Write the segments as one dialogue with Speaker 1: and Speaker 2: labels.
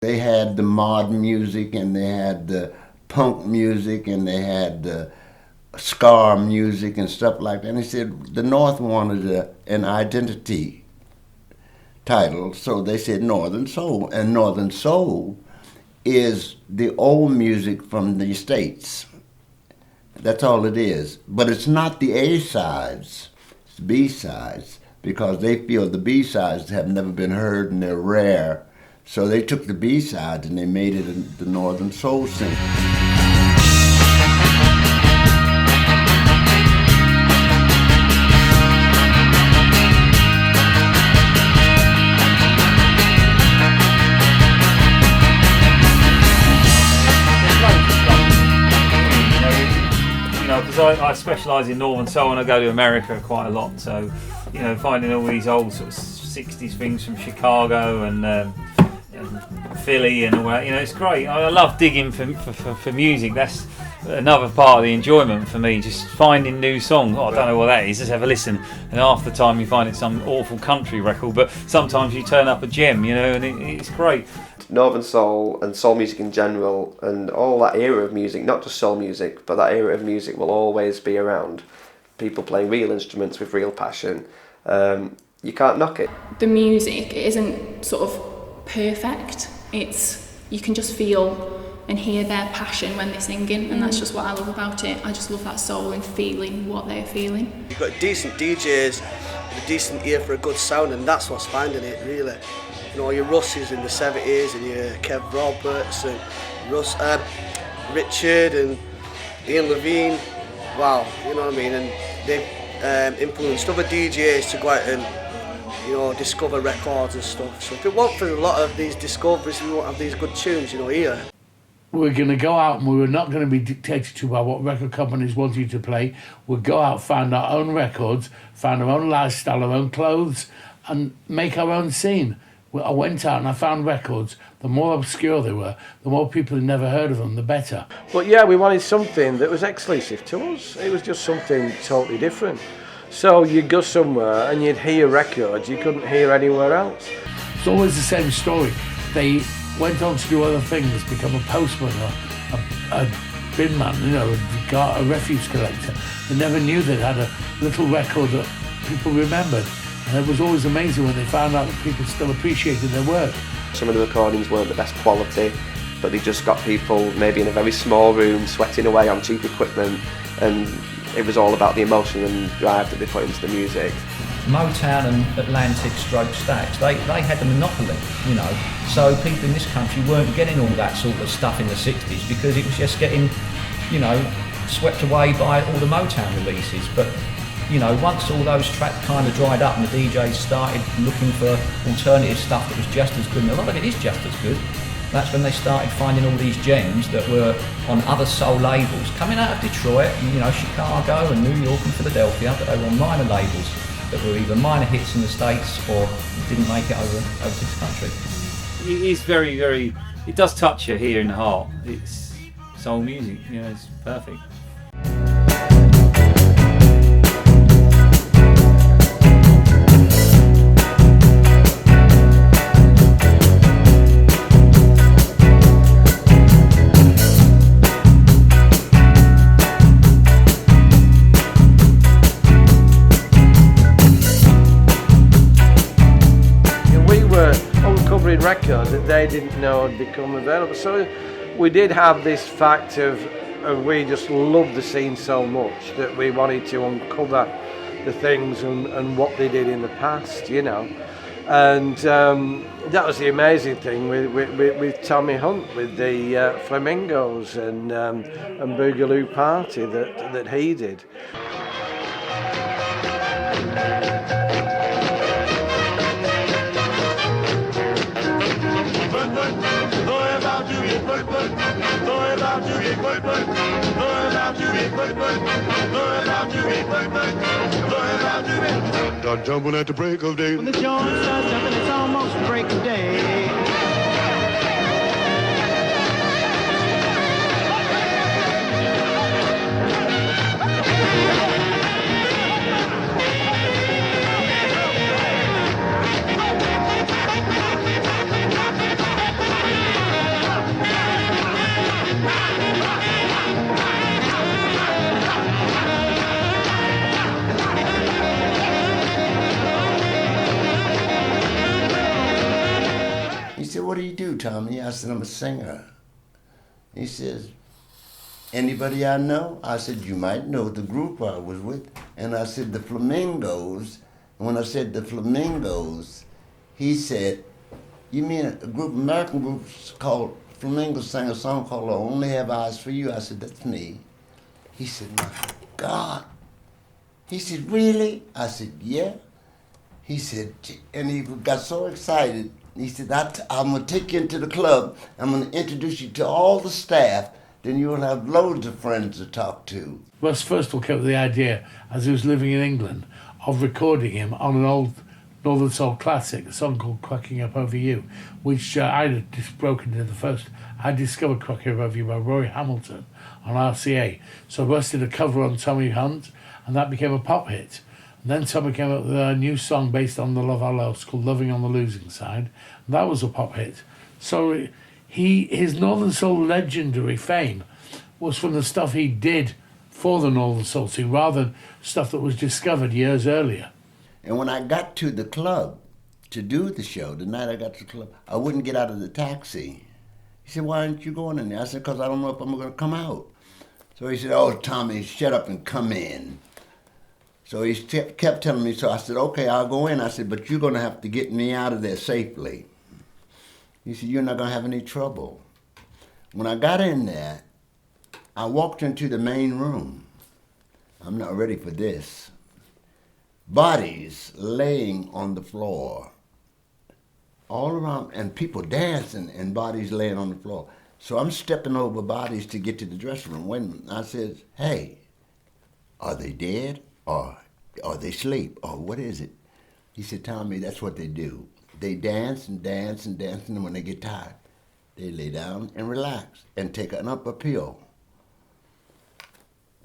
Speaker 1: They had the modern music, and they had the punk music, and they had the ska music and stuff like that. And he said the North wanted an identity title, so they said Northern Soul. And Northern Soul is the old music from the States. That's all it is. But it's not the A-sides, it's B-sides, because they feel the B-sides have never been heard and they're rare. So they took the B-sides and they made it the Northern Soul single.
Speaker 2: Because I specialise in Northern Soul and I go to America quite a lot, so finding all these old sort of 60s things from Chicago and Philly and all that, it's great. I love digging for music. That's another part of the enjoyment for me, just finding new songs. I don't know what that is, just have a listen, and half the time you find it's some awful country record, but sometimes you turn up a gem, and it's great.
Speaker 3: Northern Soul and soul music in general, and all that era of music, not just soul music, but that era of music will always be around. People playing real instruments with real passion. You can't knock it.
Speaker 4: The music isn't sort of perfect. You can just feel and hear their passion when they're singing, and that's just what I love about it. I just love that soul and feeling what they're feeling.
Speaker 5: You've got decent DJs with a decent ear for a good sound, and that's what's finding it, really. Your Russes in the 70s and your Kev Roberts and Richard and Ian Levine. Wow, you know what I mean? And they've influenced other DJs to go out and discover records and stuff. So if it weren't for a lot of these discoveries, we won't have these good tunes, here.
Speaker 6: We're going to go out and we were not going to be dictated to by what record companies want you to play. We'll go out, find our own records, find our own lifestyle, our own clothes, and make our own scene. I went out and I found records. The more obscure they were, the more people who never heard of them, the better.
Speaker 7: But yeah, we wanted something that was exclusive to us. It was just something totally different. So you'd go somewhere and you'd hear records you couldn't hear anywhere else.
Speaker 6: It's always the same story. They went on to do other things, become a postman or a bin man, a refuse collector. They never knew they'd had a little record that people remembered. And it was always amazing when they found out that people still appreciated their work.
Speaker 3: Some of the recordings weren't the best quality, but they just got people maybe in a very small room sweating away on cheap equipment, and it was all about the emotion and drive that they put into the music.
Speaker 8: Motown and Atlantic stroke Stax, they had the monopoly, so people in this country weren't getting all that sort of stuff in the 60s because it was just getting, swept away by all the Motown releases. But once all those tracks kind of dried up and the DJs started looking for alternative stuff that was just as good, and a lot of it is just as good, that's when they started finding all these gems that were on other soul labels coming out of Detroit, Chicago and New York and Philadelphia, but they were on minor labels that were either minor hits in the States or didn't make it over to this country.
Speaker 2: It is very, very, it does touch you here in the heart. It's soul music, it's perfect.
Speaker 7: Records that they didn't know had become available. So we did have this fact of we just loved the scene so much that we wanted to uncover the things and what they did in the past, And that was the amazing thing with Tommy Hunt, with the Flamingos and Boogaloo Party that he did.
Speaker 9: Start jumping at the break of day.
Speaker 10: When the joint starts jumping, it's almost break of day.
Speaker 1: do, Tommy? I said, I'm a singer. He says, anybody I know? I said, you might know the group I was with. And I said, the Flamingos. And when I said the Flamingos, he said, you mean a group, American group called Flamingos sang a song called I Only Have Eyes for You? I said, that's me. He said, my God. He said, really? I said, yeah. He said, and he got so excited. He said, I'm going to take you into the club. I'm going to introduce you to all the staff. Then you will have loads of friends to talk to.
Speaker 6: Russ first came up with the idea, as he was living in England, of recording him on an old Northern Soul classic, a song called Cracking Up Over You, which I had just broken into the first. I discovered Cracking Up Over You by Roy Hamilton on RCA. So Russ did a cover on Tommy Hunt, and that became a pop hit. And then Tommy came up with a new song based on the Love I Lost called Loving on the Losing Side. And that was a pop hit. So his Northern Soul legendary fame was from the stuff he did for the Northern Soul scene rather than stuff that was discovered years earlier.
Speaker 1: And when I got to the club to do the show, the night I got to the club, I wouldn't get out of the taxi. He said, why aren't you going in there? I said, because I don't know if I'm going to come out. So he said, oh, Tommy, shut up and come in. So he kept telling me, so I said, okay, I'll go in. I said, but you're going to have to get me out of there safely. He said, you're not going to have any trouble. When I got in there, I walked into the main room. I'm not ready for this. Bodies laying on the floor, all around, and people dancing and bodies laying on the floor. So I'm stepping over bodies to get to the dressing room. Wait a minute. I said, hey, are they dead or are they asleep or what is it? He said, Tommy, that's what they do. They dance and dance and dance, and when they get tired, they lay down and relax and take an upper pill.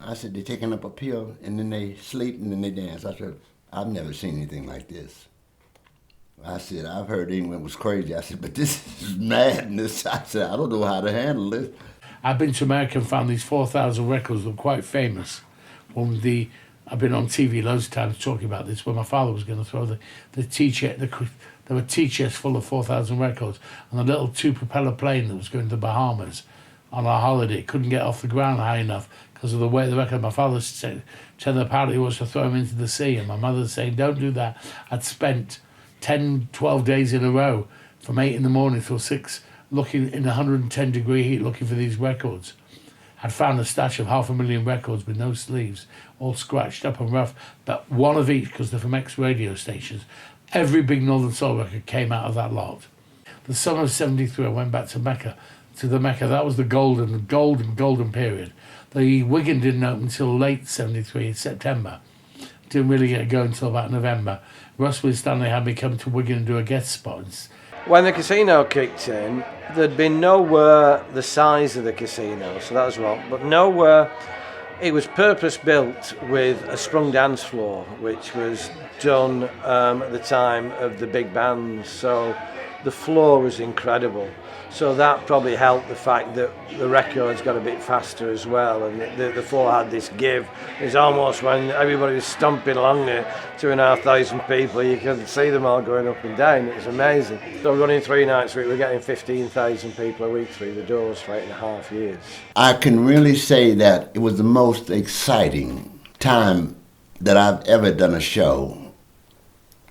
Speaker 1: I said, they're taking up a pill, and then they sleep, and then they dance. I said, I've never seen anything like this. I said, I've heard England was crazy. I said, but this is madness. I said, I don't know how to handle this.
Speaker 6: I've been to America and found these 4,000 records that were quite famous. I've been on TV loads of times talking about this, where my father was going to throw the T-chest, there were T-chests full of 4,000 records, and a little two-propeller plane that was going to the Bahamas on our holiday couldn't get off the ground high enough because of the weight of the record. My father said apparently he was to throw him into the sea, and my mother saying, don't do that. I'd spent 10, 12 days in a row from 8 in the morning till 6 looking in 110 degree heat looking for these records. I'd found a stash of 500,000 records with no sleeves, all scratched up and rough, but one of each because they're from ex-radio stations. Every big Northern Soul record came out of that lot. The summer of 73, I went back to the Mecca. That was the golden period. The Wigan didn't open until late 73, in September. Didn't really get going until about November. Russ Winstanley had me come to Wigan and do a guest spot.
Speaker 7: When the casino kicked in, there'd been nowhere the size of the casino, so that was wrong, but nowhere. It was purpose built with a sprung dance floor, which was done at the time of the big bands, so the floor was incredible. So that probably helped the fact that the records got a bit faster as well, and the floor had this give. It was almost when everybody was stomping along there, 2,500 people, you could see them all going up and down. It was amazing. So running 3 nights a week, we're getting 15,000 people a week through the doors for 8.5 years.
Speaker 1: I can really say that it was the most exciting time that I've ever done a show.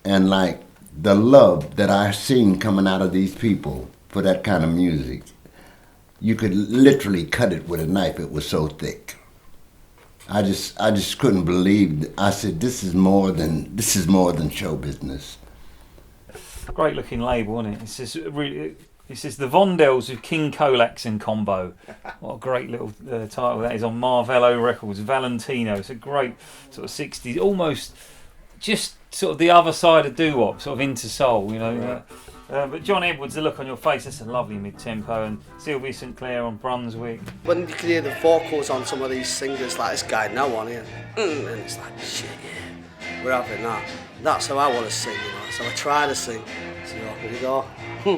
Speaker 1: And like the love that I've seen coming out of these people for that kind of music, you could literally cut it with a knife. It was so thick. I just couldn't believe. I said, this is more than show business.
Speaker 2: Great looking label, isn't it? It says the Vondells with King Colax in combo. What a great little title that is on Marvello Records. Valentino. It's a great sort of 60s, almost just sort of the other side of doo-wop, sort of into soul, you know. But John Edwards, the look on your face, that's a lovely mid-tempo, and Sylvia St Clair on Brunswick.
Speaker 5: When you can hear the vocals on some of these singers, like this guy now on here, and it's like, shit, yeah, we're having that. That's how I want to sing, you know, so I try to sing. So here we go.
Speaker 11: We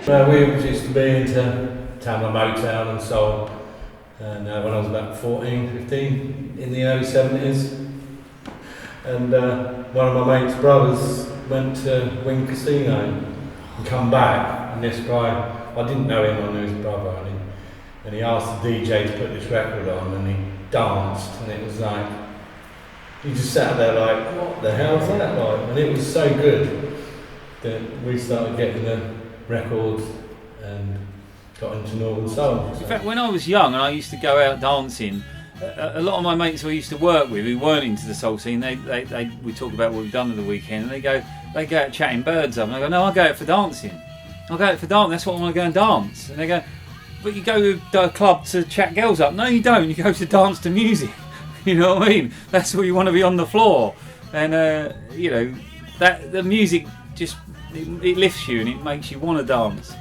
Speaker 11: used to be into Tamla Motown and so on, and when I was about 14, 15, in the early 70s, and one of my mate's brothers went to Wigan Casino and come back, and this guy I didn't know him, I knew his brother, and he asked the DJ to put this record on, and he danced, and it was like, he just sat there like, what the hell's that like? And it was so good that we started getting the records and got into Northern Soul.
Speaker 2: In fact, when I was young and I used to go out dancing, a lot of my mates who I used to work with who weren't into the soul scene, we talk about what we've done at the weekend, and they go out chatting birds up, and I go, no, I go out for dancing. I go out for dancing, that's what I want to go and dance. And they go, but you go to a club to chat girls up. No, you don't, you go to dance to music. You know what I mean? That's where you want to be, on the floor. And, you know, that the music just, it lifts you and it makes you want to dance.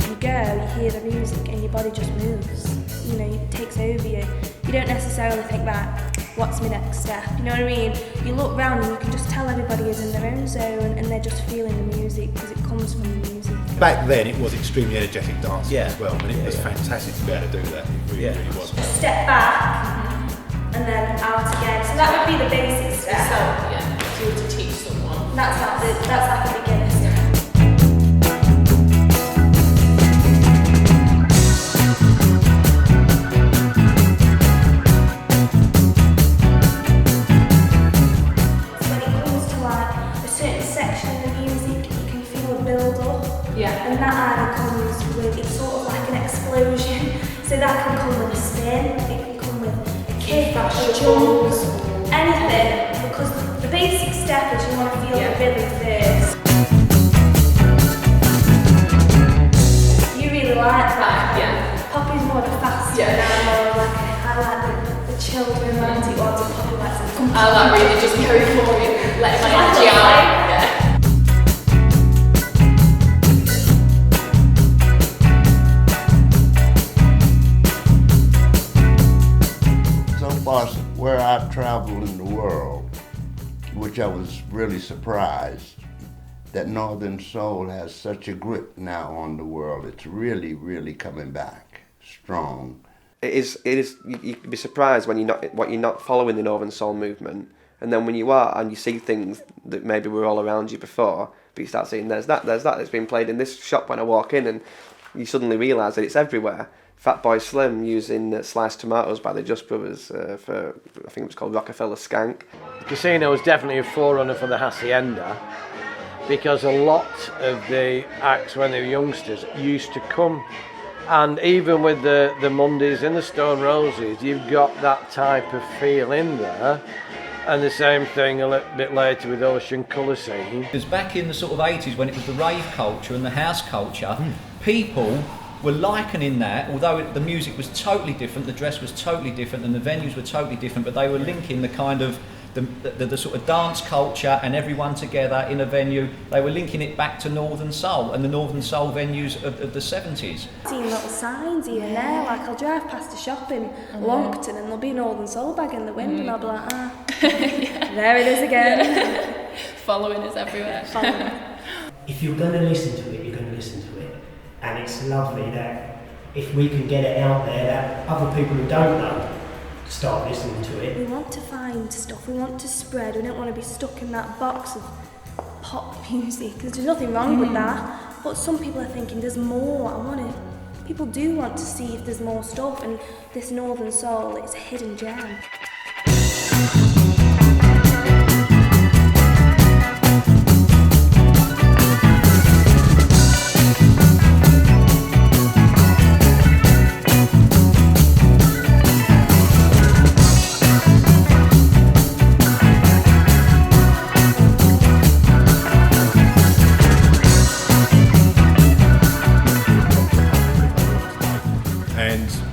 Speaker 12: You go, you hear the music and your body just moves. You know, it takes over you. You don't necessarily think, right, what's my next step? You know what I mean? You look round and you can just tell everybody is in their own zone and they're just feeling the music because it comes from the music.
Speaker 13: Back then it was extremely energetic dancing as well, and it was fantastic to be able to do that. It really was.
Speaker 12: Step back and then out again. So that would be the basic step.
Speaker 14: If you were to teach someone.
Speaker 12: That's like the beginner step. And that either comes with, it's sort of like an explosion, so that can come with a spin, it can come with a kick, a jump, anything, because the basic step is you want to feel the rhythm first. You really like that? Poppy's more the faster, and I'm more like, I like the chilled romantic ones, and Poppy likes the comfy.
Speaker 14: I like really just go for it, let my energy out.
Speaker 1: Where I travel in the world, which I was really surprised that Northern Soul has such a grip now on the world. It's really, really coming back strong.
Speaker 3: It is. You'd be surprised when you're not following the Northern Soul movement, and then when you are and you see things that maybe were all around you before, but you start seeing there's that that's been played in this shop when I walk in, and you suddenly realise that it's everywhere. Fatboy Slim using Sliced Tomatoes by the Just Brothers for, I think it was called Rockefeller Skank.
Speaker 7: The casino was definitely a forerunner for the Hacienda, because a lot of the acts when they were youngsters used to come, and even with the Mondays and the Stone Roses, you've got that type of feel in there. And the same thing a little bit later with Ocean Colour Scene.
Speaker 8: Because back in the sort of 80s when it was the rave culture and the house culture, people were likening that, although the music was totally different, the dress was totally different and the venues were totally different, but they were linking the kind of the sort of dance culture and everyone together in a venue. They were linking it back to Northern Soul and the Northern Soul venues of the 70s.
Speaker 12: Seeing little signs even there, like I'll drive past a shop in Longton and there'll be a Northern Soul bag in the wind and I'll be like, there it is again.
Speaker 14: Following us everywhere.
Speaker 15: If you're going to listen to it, you're going to listen to it. And it's lovely that if we can get it out there, that other people who don't know start listening to it.
Speaker 12: We want to find stuff, we want to spread, we don't want to be stuck in that box of pop music, because there's nothing wrong with that, but some people are thinking there's more, people do want to see if there's more stuff, and this Northern Soul, it's a hidden gem.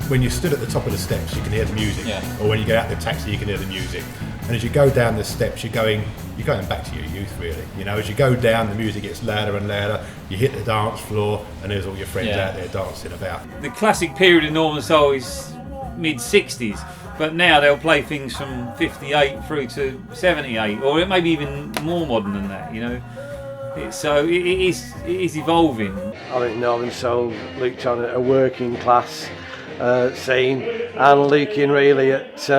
Speaker 13: When you stood at the top of the steps, you can hear the music, or when you get out of the taxi, you can hear the music. And as you go down the steps, you're going back to your youth, really. You know, as you go down, the music gets louder and louder. You hit the dance floor, and there's all your friends out there dancing about.
Speaker 2: The classic period in Northern Soul is mid-60s, but now they'll play things from 58 through to 78, or maybe even more modern than that. You know, it is evolving.
Speaker 7: I think Northern Soul looked on a working class scene and looking really at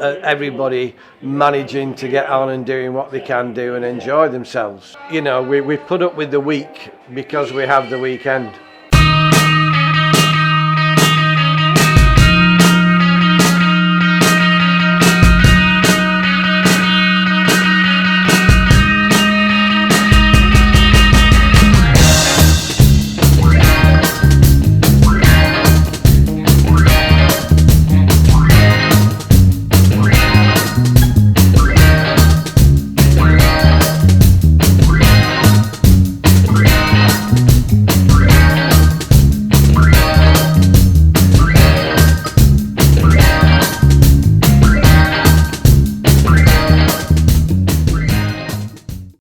Speaker 7: everybody managing to get on and doing what they can do and enjoy themselves. You know, we put up with the week because we have the weekend.